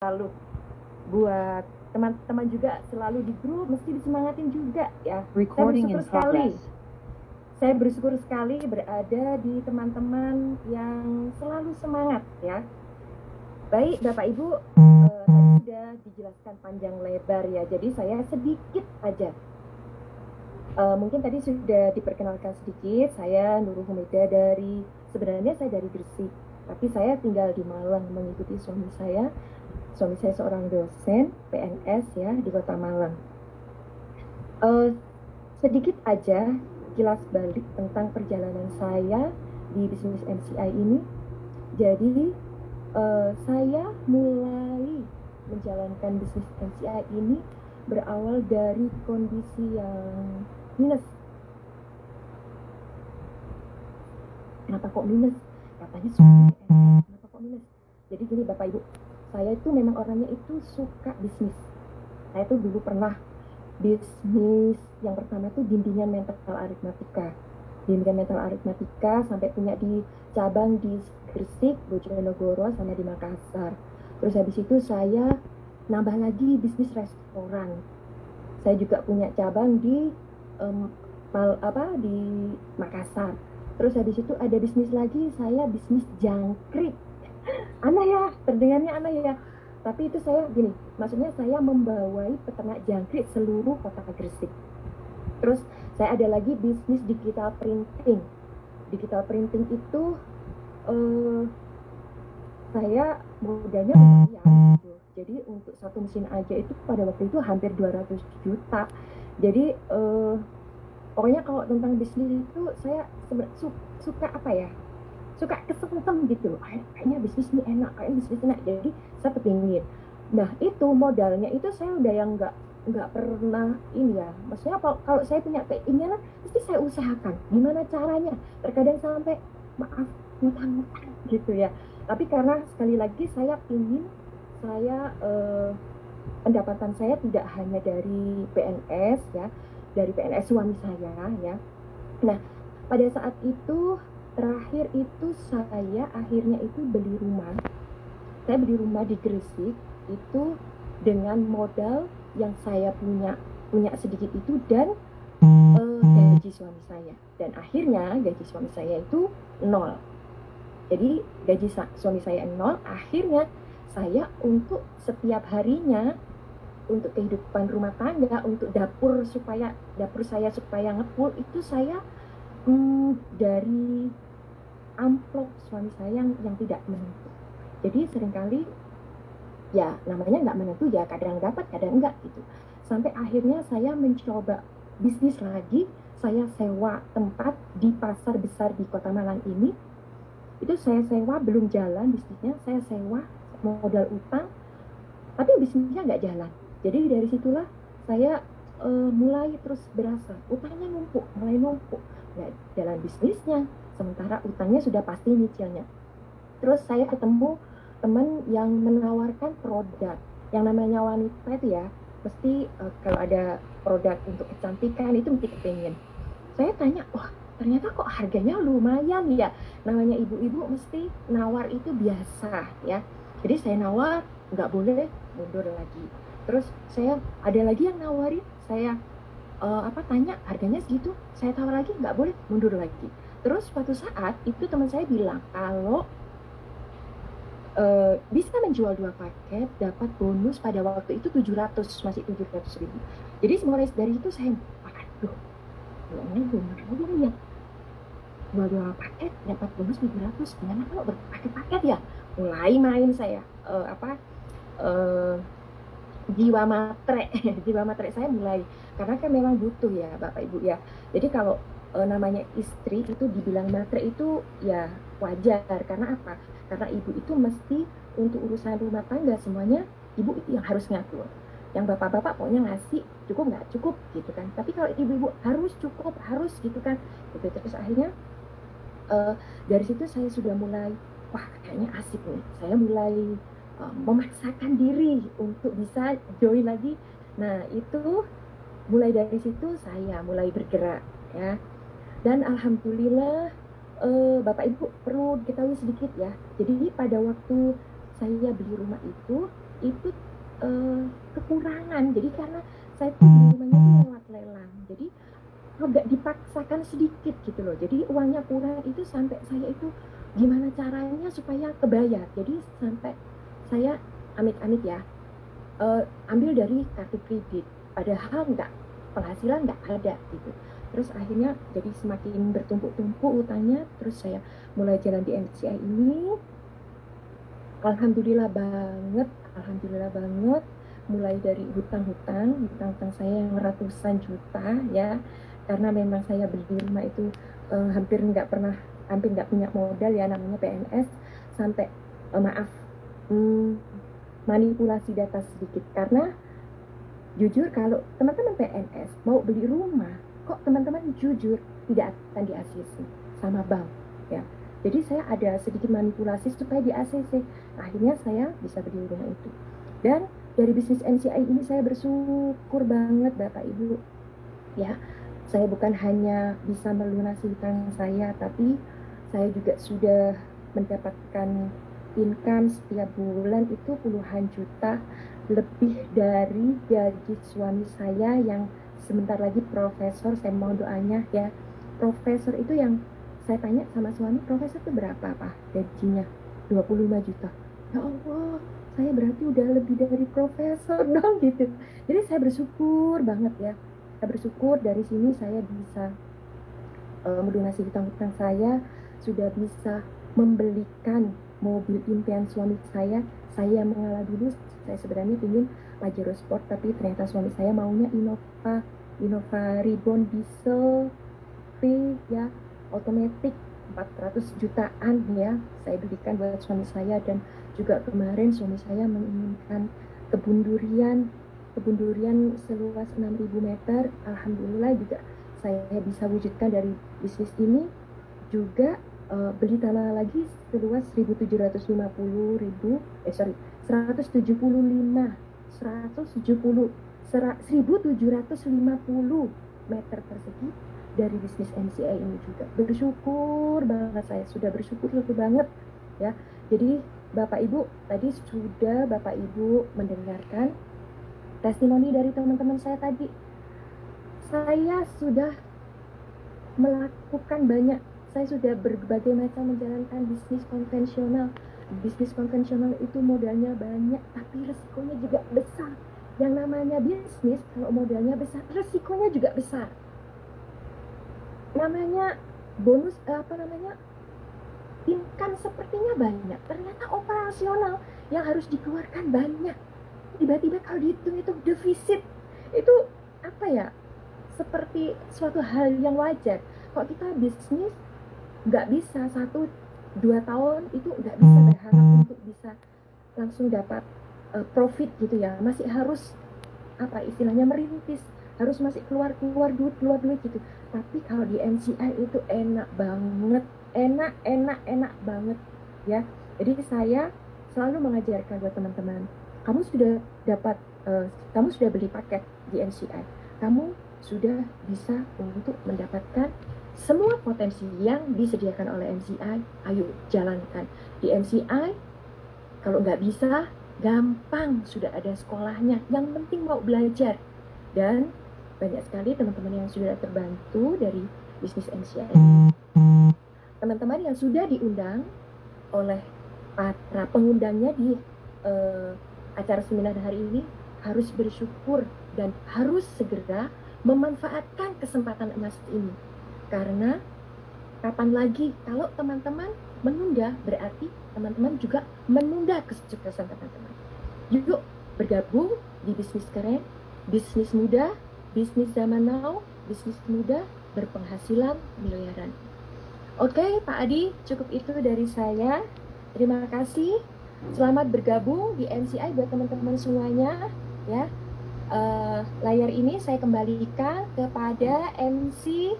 Lalu buat teman-teman juga selalu di grup mesti disemangatin juga ya. Recording in progress. Saya bersyukur sekali berada di teman-teman yang selalu semangat ya. Baik Bapak Ibu, tadi sudah dijelaskan panjang lebar ya. Jadi saya sedikit aja. Mungkin tadi sudah diperkenalkan sedikit. Saya Nurul Humida sebenarnya saya dari Gresik, tapi saya tinggal di Malang mengikuti suami saya. Suami saya seorang dosen PNS ya di Kota Malang. Sedikit aja kilas balik tentang perjalanan saya di bisnis MCI ini. Jadi saya mulai menjalankan bisnis MCI ini berawal dari kondisi yang minus. Kenapa kok minus? Katanya suami PNS, kenapa kok minus? Jadi gini Bapak Ibu, saya itu memang orangnya itu suka bisnis. Saya tuh dulu pernah bisnis yang pertama tuh bimbingan mental aritmatika. Bimbingan mental aritmatika sampai punya di cabang di Gresik, Bojonegoro, sama di Makassar. Terus habis itu saya nambah lagi bisnis restoran. Saya juga punya cabang di di Makassar. Terus habis itu ada bisnis lagi, saya bisnis jangkrik. Aneh ya, terdengarnya aneh ya. Tapi itu saya gini, maksudnya saya membawai peternak jangkrik seluruh kota Gresik. Terus saya ada lagi bisnis digital printing. Digital printing itu saya modalnya lumayan gitu. Jadi untuk satu mesin aja itu pada waktu itu hampir 200 juta. Jadi pokoknya kalau tentang bisnis itu saya suka apa ya? Suka kesentem gitu, kayaknya bisnis ini enak, jadi saya kepingin. Nah itu modalnya itu saya udah yang nggak pernah ini ya, maksudnya kalau saya punya keinginan pasti saya usahakan gimana caranya, terkadang sampai maaf ngutang-ngutang gitu ya. Tapi karena sekali lagi saya pendapatan saya tidak hanya dari PNS ya, dari PNS suami saya ya. Nah pada saat itu terakhir itu saya akhirnya itu beli rumah. Saya beli rumah di Gresik itu dengan modal yang saya punya sedikit itu dan gaji suami saya. Dan akhirnya gaji suami saya itu 0. Jadi gaji suami saya 0, akhirnya saya untuk setiap harinya untuk kehidupan rumah tangga, untuk dapur saya supaya ngepul itu saya dari amplop suami saya yang tidak menentu. Jadi seringkali ya namanya nggak menentu ya, kadang dapat kadang enggak gitu. Sampai akhirnya saya mencoba bisnis lagi. Saya sewa tempat di pasar besar di Kota Malang ini. Itu saya sewa, belum jalan bisnisnya, saya sewa modal utang, tapi bisnisnya nggak jalan. Jadi dari situlah saya mulai terus berasa utangnya mulai numpuk, nggak jalan bisnisnya, sementara utangnya sudah pasti nyicilnya. Terus saya ketemu teman yang menawarkan produk, yang namanya wanita itu ya, pasti kalau ada produk untuk kecantikan itu mesti kepengen. Saya tanya, wah ternyata kok harganya lumayan ya, namanya ibu-ibu mesti nawar itu biasa ya. Jadi saya nawar, nggak boleh mundur lagi. Terus saya ada lagi yang nawarin, saya tanya harganya segitu, saya tawar lagi, nggak boleh mundur lagi. Terus suatu saat itu teman saya bilang kalau bisa menjual 2 paket dapat bonus pada waktu itu 700, masih 700 ribu. Jadi mulai dari itu saya aduh ini belum ya, jual 2 paket dapat bonus 700, gimana kalau berpaket-paket ya. Mulai main saya jiwa matre saya mulai, karena kan memang butuh ya Bapak Ibu ya. Jadi kalau namanya istri itu dibilang matre itu ya wajar. Karena apa? Karena ibu itu mesti untuk urusan rumah tangga semuanya ibu itu yang harus ngatur. Yang bapak-bapak pokoknya ngasih cukup nggak cukup gitu kan. Tapi kalau ibu-ibu harus cukup, harus gitu kan. Gitu. Terus akhirnya dari situ saya sudah mulai, wah kayaknya asik nih. Saya mulai memaksakan diri untuk bisa join lagi. Nah itu mulai dari situ saya mulai bergerak ya. Dan alhamdulillah Bapak Ibu perlu diketahui sedikit ya. Jadi pada waktu saya beli rumah itu itu kekurangan. Jadi karena saya tuh beli rumahnya tuh lewat lelang, jadi agak dipaksakan sedikit gitu loh. Jadi uangnya kurang itu sampai saya itu gimana caranya supaya kebayar. Jadi sampai saya amit-amit ya ambil dari kartu kredit, padahal penghasilan nggak ada gitu. Terus akhirnya jadi semakin bertumpuk-tumpuk utangnya. Terus saya mulai jalan di MCI ini, alhamdulillah banget, mulai dari hutang saya yang ratusan juta ya, karena memang saya beli rumah itu hampir nggak punya modal ya, namanya PNS, sampai maaf manipulasi data sedikit. Karena jujur kalau teman-teman PNS mau beli rumah, kok teman-teman jujur tidak akan di ACC sama bank ya. Jadi saya ada sedikit manipulasi supaya di ACC. Akhirnya saya bisa beli rumah itu. Dan dari bisnis MCI ini saya bersyukur banget Bapak Ibu ya. Saya bukan hanya bisa melunasi hutang saya, tapi saya juga sudah mendapatkan income setiap bulan itu puluhan juta, lebih dari gaji suami saya yang sebentar lagi profesor. Saya mohon doanya ya. Profesor itu yang saya tanya sama suami, profesor itu berapa Pak gajinya? 25 juta. Ya Allah, saya berarti udah lebih dari profesor dong gitu. Jadi saya bersyukur banget ya. Saya bersyukur dari sini saya bisa melunasi hutang-hutang saya, sudah bisa membelikan mobil impian suami saya. Saya mengalah dulu, saya sebenarnya ingin Pajero Sport, tapi ternyata suami saya maunya Innova Reborn diesel V ya, otomatis 400 jutaan ya, saya belikan buat suami saya. Dan juga kemarin suami saya menginginkan kebun durian seluas 6.000 meter. Alhamdulillah juga saya bisa wujudkan dari bisnis ini. Juga beli tanah lagi seluas 1.750 meter persegi dari bisnis MCI ini juga. Bersyukur banget, saya sudah bersyukur banget ya. Jadi Bapak Ibu, tadi sudah Bapak Ibu mendengarkan testimoni dari teman-teman saya tadi. Saya sudah melakukan banyak, saya sudah berbagai macam menjalankan bisnis konvensional. Bisnis konvensional itu modalnya banyak, tapi resikonya juga besar. Yang namanya bisnis, kalau modalnya besar, resikonya juga besar. Namanya bonus, income sepertinya banyak, ternyata operasional yang harus dikeluarkan banyak. Tiba-tiba kalau dihitung itu defisit, itu apa ya, seperti suatu hal yang wajar. Kok kita bisnis nggak bisa 1-2 tahun itu nggak bisa berharap untuk bisa langsung dapat profit gitu ya, masih harus apa istilahnya merintis, harus masih keluar duit gitu. Tapi kalau di MCI itu enak banget, enak banget ya. Jadi saya selalu mengajarkan buat teman-teman, kamu sudah beli paket di MCI, kamu sudah bisa untuk mendapatkan semua potensi yang disediakan oleh MCI. Ayo jalankan di MCI. Kalau nggak bisa, gampang, sudah ada sekolahnya, yang penting mau belajar. Dan banyak sekali teman-teman yang sudah terbantu dari bisnis MCI. Teman-teman yang sudah diundang oleh para pengundangnya di acara seminar hari ini harus bersyukur dan harus segera memanfaatkan kesempatan emas ini. Karena kapan lagi kalau teman-teman menunda, berarti teman-teman juga menunda kesuksesan teman-teman. Yuk bergabung di bisnis keren, bisnis muda, bisnis zaman now, bisnis muda berpenghasilan miliaran. Oke, Pak Adi, cukup itu dari saya. Terima kasih. Selamat bergabung di MCI buat teman-teman semuanya ya. Layar ini saya kembalikan kepada MC